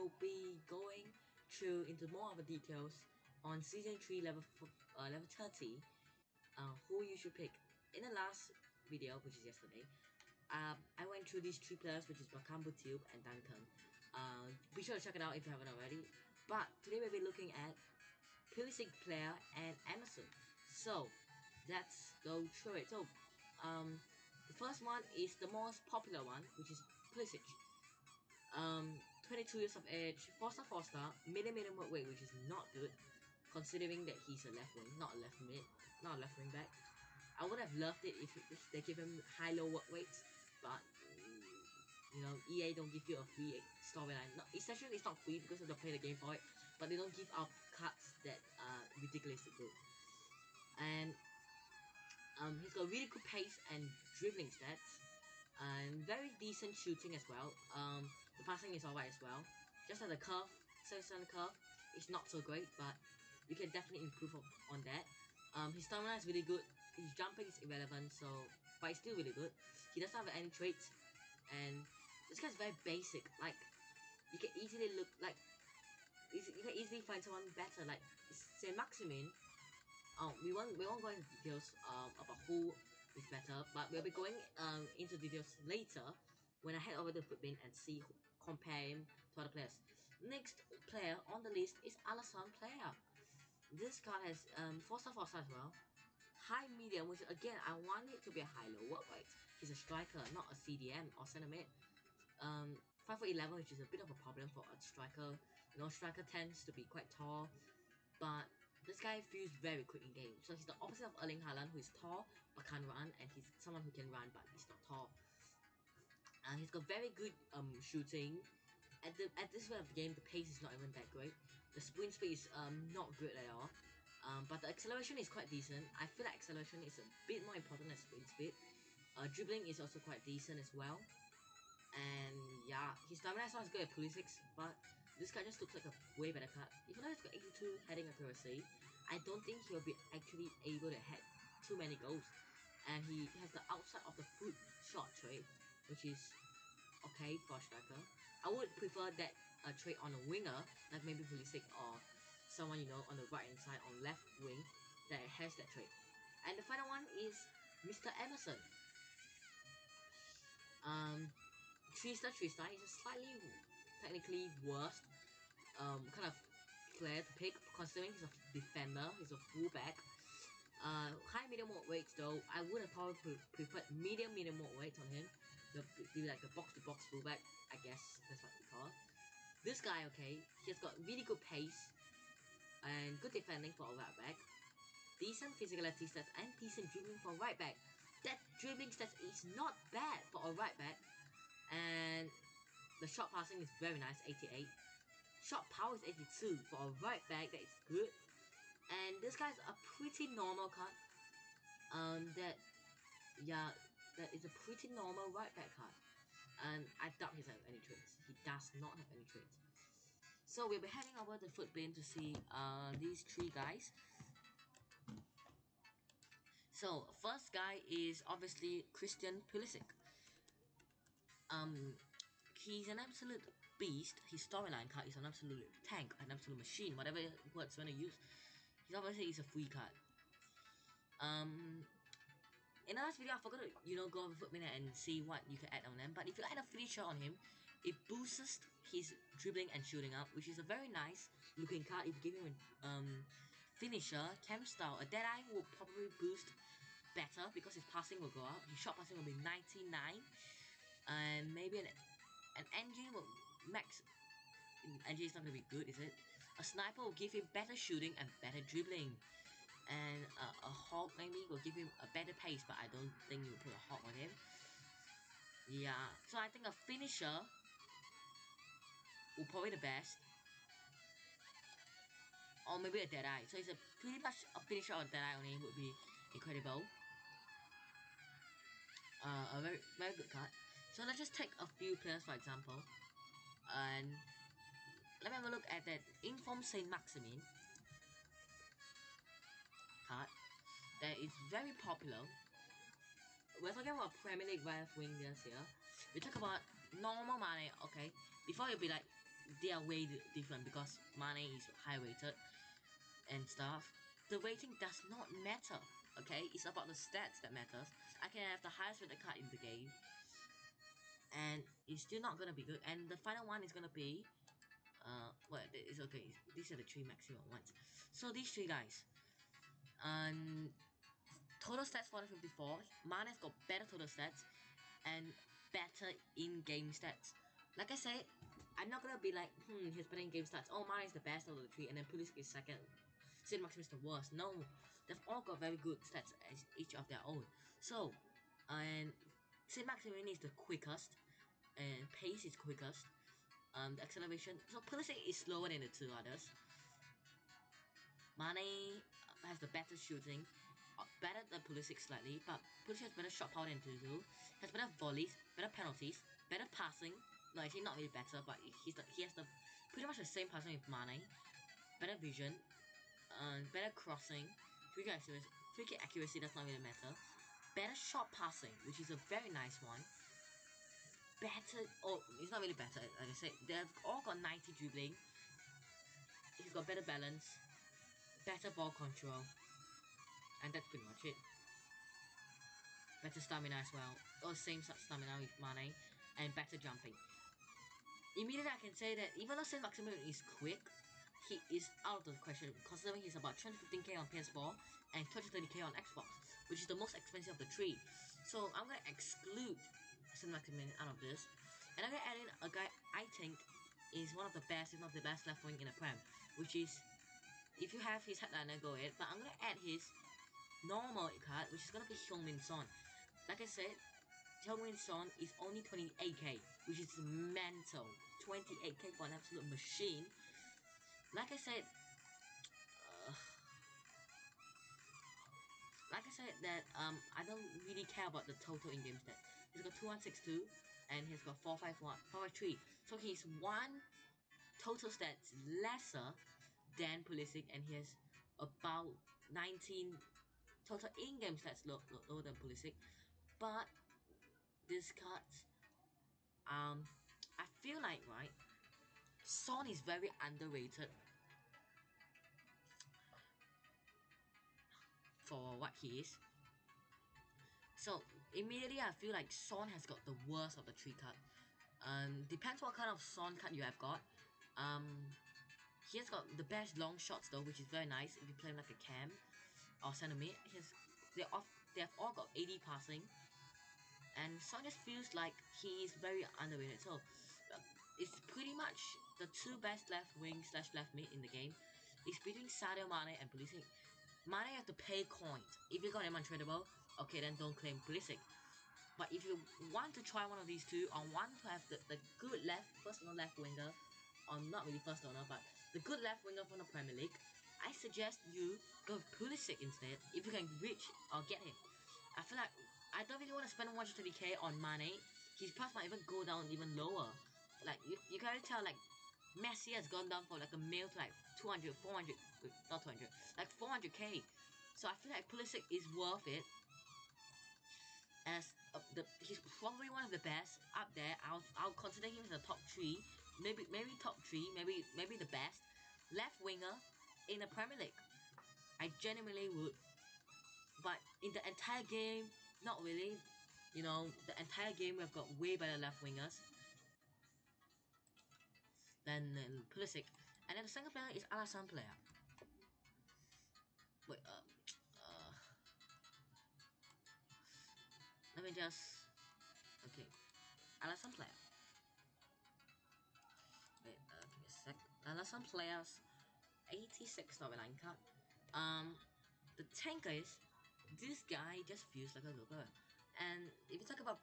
will be going through into more of the details on season 3 level 30, who you should pick. In the last video, which is yesterday, I went through these 3 players, which is Bakambu, Tube, and Duncan. Be sure to check it out if you haven't already. But today we'll be looking at Pulisic player and Emerson. So let's go through it. So the first one is the most popular one, which is Pulisic. 22 years of age, 4-star, medium weight, which is not good, considering that he's a left wing, not a left mid, not a left wing back. I would have loved it if they give him high-low work weights, but you know, EA don't give you a free storyline. Essentially, it's not free because you have to play the game for it, but they don't give out cards that are ridiculously good. And he's got really good pace and dribbling stats, and very decent shooting as well. The passing is alright as well. Just at the curve, service on the curve, it's not so great, but you can definitely improve on that. His stamina is really good. His jumping is irrelevant, but it's still really good. He doesn't have any traits, and this guy's very basic. Like, you can easily you can easily find someone better. Like Saint-Maximin. We won't go into details about who is better, but we'll be going into details later when I head over to FUTBIN and compare him to other players. Next player on the list is Alassane Player. This card has 4-star as well. High medium, which again I want it to be a high-low work rate. He's a striker, not a CDM or center mid. 5'11", which is a bit of a problem for a striker. You know, striker tends to be quite tall, but this guy feels very quick in game. So he's the opposite of Erling Haaland, who is tall but can't run, and he's someone who can run but he's not tall. And he's got very good shooting. At this point of the game, the pace is not even that great. The sprint speed is not good at all. But the acceleration is quite decent. I feel like acceleration is a bit more important than sprint speed. Dribbling is also quite decent as well. And yeah, his stamina is not as good as Pulisic's, but this guy just looks like a way better card. Even though he's got 82 heading accuracy, I don't think he'll be actually able to head too many goals. And he has the outside of the foot shot trait, which is okay for a striker. I would prefer that trait on a winger, like maybe Pulisic or someone, you know, on the right hand side, on left wing, that has that trait. And the final one is Mr. Emerson. 3-star. He's a slightly technically worse kind of player to pick, considering he's a defender, he's a fullback. High medium weight though, I would have probably preferred medium weight on him. Do like the box to box fullback, I guess that's what we call it. This guy, okay, he's got really good pace and good defending for a right back, decent physicality stats and decent dribbling for a right back. That dribbling stats is not bad for a right back, and the shot passing is very nice, 88. Shot power is 82 for a right back, that is good. And this guy's a pretty normal card. That is a pretty normal right back card. And I doubt he has any traits. He does not have any traits. So we'll be heading over to FUTBIN to see these 3 guys. So first guy is obviously Christian Pulisic. He's an absolute beast. His storyline card is an absolute tank, an absolute machine, whatever words you want to use. He's obviously a free card. In the last video, I forgot to, you know, go over FUTBIN and see what you can add on them. But if you add a finisher on him, it boosts his dribbling and shooting up, which is a very nice looking card. If you give him a finisher, camp style, a Deadeye will probably boost better because his passing will go up. His shot passing will be 99, and maybe an engine will max. Engine is not gonna be good, is it? A sniper will give him better shooting and better dribbling. And a Hawk maybe will give him a better pace, but I don't think you will put a Hawk on him. Yeah, so I think a finisher will probably the best. Or maybe a Deadeye. So it's pretty much a finisher or Deadeye on him would be incredible. A very good card. So let's just take a few players for example. And let me have a look at that Inform Saint-Maximin card that is very popular. We're talking about Premier League right wingers here. We talk about normal money, okay? Before you'll be like, they are way different because Mane is high rated and stuff. The rating does not matter. Okay, it's about the stats that matters. I can have the highest rated card in the game, and it's still not gonna be good. And the final one is gonna be well, it's okay. These are the three maximum ones. So these three guys, total stats 454. Mane's got better total stats and better in-game stats. Like I said, I'm not gonna be like, he's better in-game stats. Oh, Mane is the best of the three, and then Pulisic is second. Sid Maximus is the worst. No, they've all got very good stats as each of their own. So, and Sid Maximus is the quickest, and pace is quickest. The acceleration. So Pulisic is slower than the two others. Mane has the better shooting, better than Pulisic slightly, but Pulisic has better shot power than Tutu, has better volleys, better penalties, better passing. No, actually not really better, but he has the pretty much the same passing with Mane. Better vision, better crossing, free kick accuracy does not really matter. Better shot passing, which is a very nice one. Better, oh, it's not really better. Like I said, they've all got 90 dribbling. He's got better balance, better ball control, and that's pretty much it. Better stamina as well, or same stamina with Mane, and better jumping. Immediately I can say that even though Saint Maximin is quick, he is out of the question considering he's about 215k on PS4 and 230k on Xbox, which is the most expensive of the three. So I'm gonna exclude Saint Maximin out of this, and I'm gonna add in a guy I think is one of the best, if not the best left wing in the Prem, which is, if you have his headliner, go ahead, but I'm gonna add his normal card, which is gonna be Heung-min Son. Like I said, Heung-min Son is only 28k, which is mental. 28k for an absolute machine. Like I said, that I don't really care about the total in-game stats. He's got 2162 and he's got 453. So he's one total stats lesser than Pulisic, and he has about 19 total in-game stats lower than Pulisic. But this cards, I feel like, right, Son is very underrated for what he is. So immediately I feel like Son has got the worst of the three cards. Depends what kind of Son card you have got. He has got the best long shots though, which is very nice if you play him like a cam or center mid. They have all got 80 passing, and Son just feels like he is very underrated. So it's pretty much the two best left wing / left mid in the game. It's between Sadio Mane and Pulisic. Mane have to pay coins. If you got him untradeable, okay, then don't claim Pulisic. But if you want to try one of these two, or want to have the good first owner left winger, or not really first owner, but the good left winger from the Premier League, I suggest you go with Pulisic instead, if you can reach or get him. I feel like I don't really want to spend 130k on Mane. His price might even go down even lower. Like, you can already tell, like, Messi has gone down from like a mil to like 200, 400, not 200, like 400k. So I feel like Pulisic is worth it, as he's probably one of the best up there. I'll consider him as a top 3, maybe top 3, maybe the best left winger in the Premier League. I genuinely would. But in the entire game, not really. You know, the entire game we've got way better left wingers than Pulisic. And then the second player is Alassane Player. Wait, let me just, okay, Alassane Player. Wait, give me a sec. Alassane Player's 86 storyline card. The tanker is, this guy just feels like a looker. And if you talk about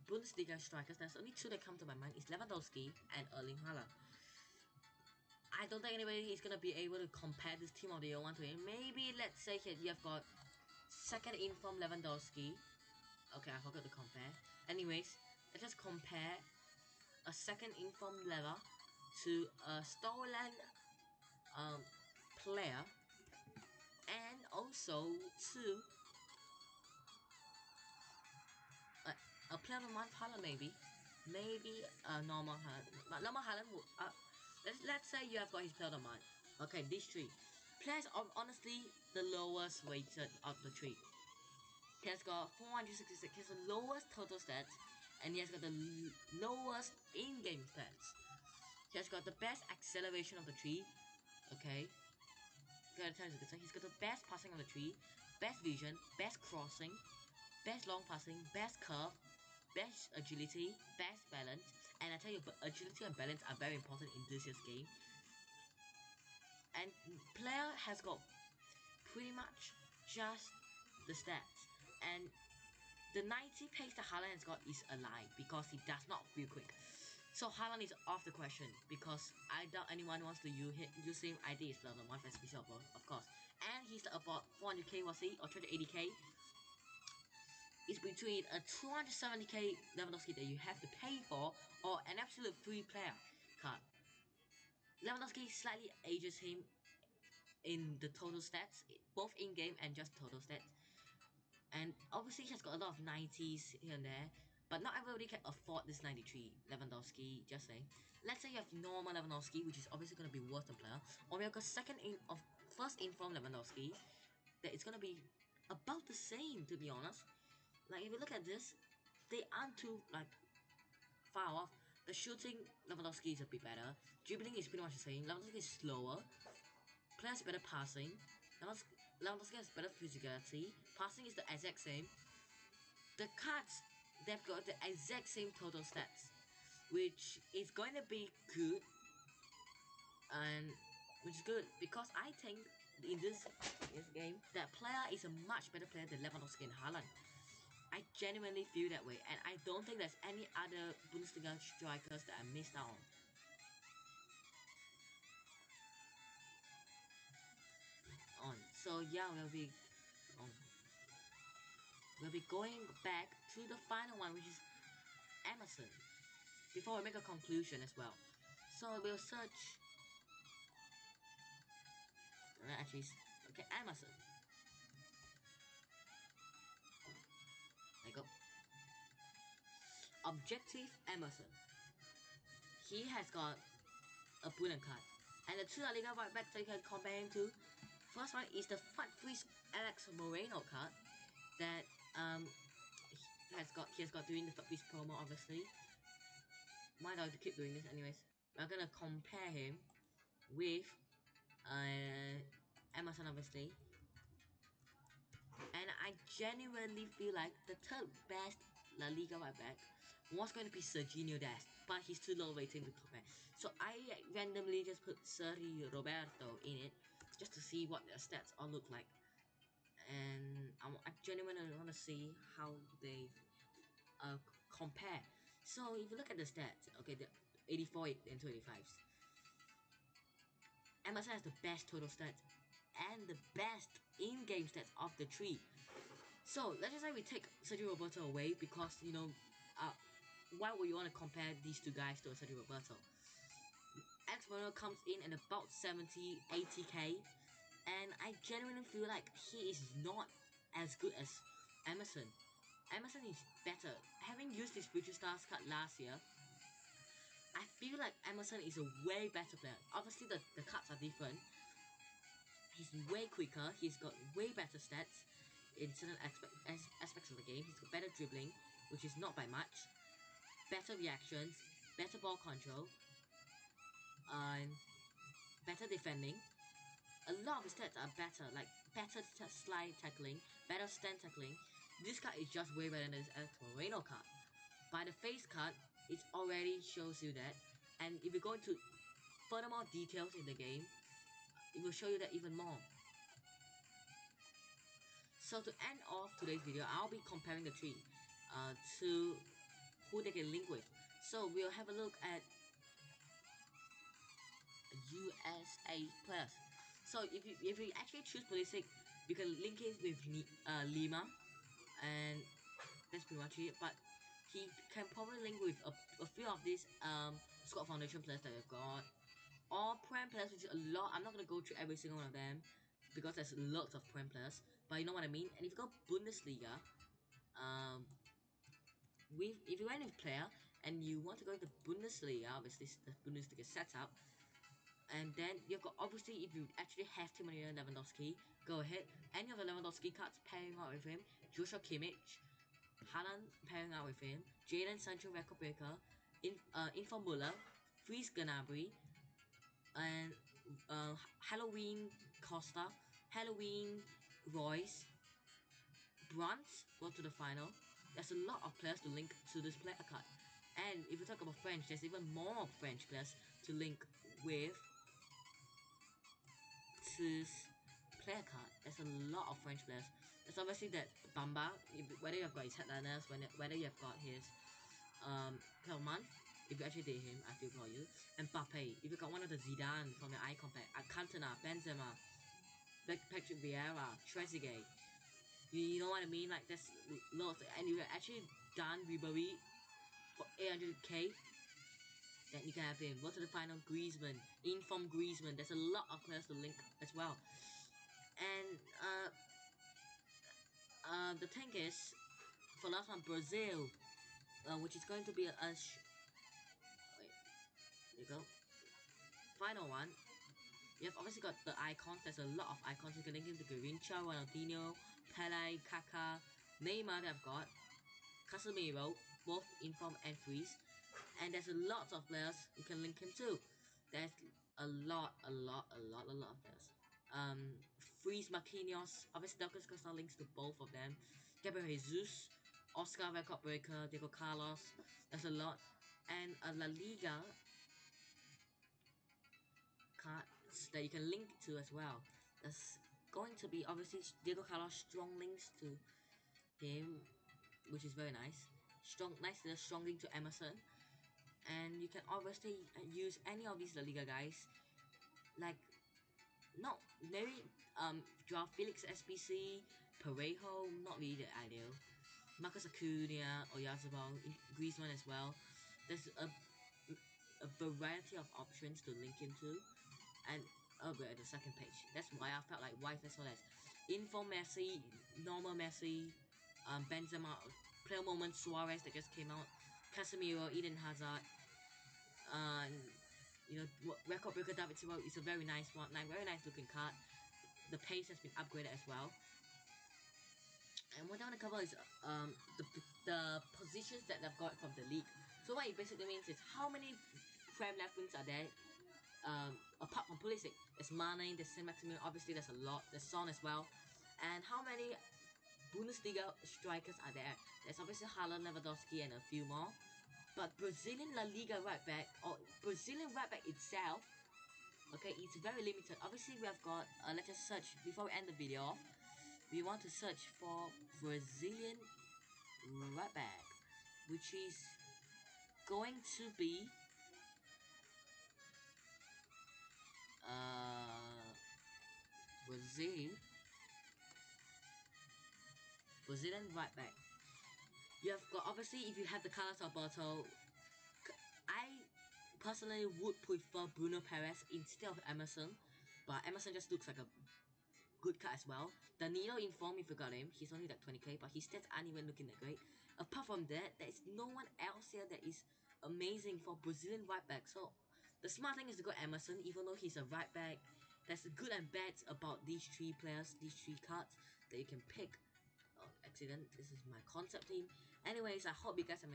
Bundesliga strikers, there's only two that come to my mind. It's Lewandowski and Erling Haaland. I don't think anybody is gonna be able to compare this team of the year one to him. Maybe let's say here you have got second inform Lewandowski. Okay, I forgot to compare. Anyways, let's just compare a second inform Lever to a storyline player, and also to a player of month Haaland, maybe a normal Haaland. But normal Haaland would let's say you have got his player of the month. Okay, these three players are honestly the lowest rated of the three. He has got 466. He has the lowest total stats, and he has got the lowest in-game stats. He has got the best acceleration of the three. Okay, he's got the best passing of the three, best vision, best crossing, best long passing, best curve, best agility, best balance. And I tell you, agility and balance are very important in this year's game. And player has got pretty much just the stats. And the 90 pace that Haaland has got is a lie because he does not feel quick. So Haaland is off the question because I doubt anyone wants to use him. I think it's player of the month as we saw, of course. And he's about 400k, was he, or 380k? It's between a 270k Lewandowski that you have to pay for or an absolute free player card. Lewandowski slightly ages him in the total stats, both in-game and just total stats. And obviously he has got a lot of 90s here and there, but not everybody can afford this 93 Lewandowski, just saying. Let's say you have normal Lewandowski, which is obviously going to be worse than player, or we have got first in from Lewandowski, that it's going to be about the same, to be honest. Like, if you look at this, they aren't too, like, far off. The shooting, Lewandowski is a bit better. Dribbling is pretty much the same. Lewandowski is slower. Players better passing. Lewandowski has better physicality. Passing is the exact same. The cards, they've got the exact same total stats, which is going to be good. And which is good because I think in this game that player is a much better player than Lewandowski and Haaland. I genuinely feel that way, and I don't think there's any other Bundesliga strikers that I missed out on. So yeah, we'll be going back to the final one, which is Emerson. Before we make a conclusion as well, so we'll search. Actually, okay, Emerson. There you go. Objective Emerson. He has got a brilliant card. And the two La Liga right back that you can compare him to. First one is the Fat Freeze Alex Moreno card that he has got doing the Fat Freeze promo, obviously. Why do I keep doing this anyways? We're gonna compare him with Emerson, obviously. And I genuinely feel like the third best La Liga right back was going to be Serginho Dest, but he's too low rating to compare. So I randomly just put Sergio Roberto in it just to see what their stats all look like. And I genuinely want to see how they compare. So if you look at the stats, okay, the 84 and 285s, Emerson has the best total stats and the best in-game stats of the three. So let's just say we take Sergio Roberto away because, you know, why would you want to compare these two guys to Sergio Roberto? Alex Moreno comes in at about 70, 80k, and I genuinely feel like he is not as good as Emerson. Emerson is better. Having used his Future Stars card last year, I feel like Emerson is a way better player. Obviously, the cards are different. He's way quicker. He's got way better stats in certain aspects of the game. He's got better dribbling, which is not by much. Better reactions, better ball control, and better defending. A lot of his stats are better, like better slide tackling, better stand tackling. This card is just way better than this Alex Moreno card. By the face card, it already shows you that. And if you go into furthermore details in the game, it will show you that even more. So to end off today's video, I'll be comparing the three to who they can link with. So we'll have a look at USA players. So if you actually choose Pulisic, you can link it with Lima, and that's pretty much it. But he can probably link with a few of these squad foundation players that you've got, or prem players, which is a lot. I'm not gonna go through every single one of them because there's lots of prem players, but you know what I mean. And if you go Bundesliga, if you went with player and you want to go to Bundesliga, obviously the Bundesliga setup, And then you've got, obviously, if you actually have Timo Werner and Lewandowski, go ahead. Any of the Lewandowski cards pairing out with him, Joshua Kimmich, Haaland pairing out with him, Jadon Sancho record breaker, Inform Muller, Freeze Gnabry, and Halloween Costa, Halloween Royce, Brunt go to the final. There's a lot of players to link to this player card. And if you talk about French, there's even more French players to link with this player card. There's a lot of French players. There's obviously that Bamba, whether you've got his headliners, whether you've got his Kelman, if you actually did him, I feel for you. And Mbappe, if you got one of the Zidane from the icon pack, Cantona, Benzema, Patrick Vieira, Trezeguet, you know what I mean? Like, there's lots, and you actually done Ribery for 800k, then you can have him. Go to the final, Griezmann, Inform Griezmann. There's a lot of players to link as well. And the thing is, for last one, Brazil, which is going to be wait, there you go. Final one. You have obviously got the icons. There's a lot of icons. You can link him to Garincha, Ronaldinho, Pele, Kaká, Neymar that I've got, Casemiro, both Inform and Freeze. And there's a lot of players you can link him to. There's a lot of players. Freeze, Marquinhos, obviously Douglas Costa links to both of them. Gabriel Jesus, Oscar record breaker, Diego Carlos. There's a lot. And a La Liga cards that you can link to as well. There's going to be obviously Diego Carlos strong links to him, which is very nice. Nice little strong link to Emerson. And you can obviously use any of these La Liga guys, like not maybe Joao Felix SBC, Parejo, not really the ideal. Marcus Acuna, Oyarzabal, Griezmann as well. There's a variety of options to link him to, and we're at the second page. That's why I felt like why there's so less. Info Messi, normal Messi, Benzema, player moment Suarez that just came out, Casemiro, Eden Hazard, you know, record breaker David Silva is a very nice one, very nice looking card. The pace has been upgraded as well. And what I want to cover is the positions that they've got from the league. So what it basically means is how many prem left wings are there. Apart from Pulisic, there's Mane, there's Saint-Maximin, obviously there's a lot, there's Son as well. And how many Bundesliga strikers are there? There's obviously Haaland, Lewandowski, and a few more. But Brazilian La Liga right back, or Brazilian right back itself, okay, it's very limited. Obviously we have got, let's just search, before we end the video off, we want to search for Brazilian right back, which is going to be Brazilian right back. You have got, obviously, if you have the Carlos Alberto, I personally would prefer Bruno Perez instead of Emerson, but Emerson just looks like a good card as well. Danilo Inform, if you got him, he's only like 20k, but his stats aren't even looking that great. Apart from that, there is no one else here that is amazing for Brazilian right back. So the smart thing is to go Emerson, even though he's a right back. There's good and bad about these three players, these three cards that you can pick. Oh, accident. This is my concept team. Anyways, I hope you guys have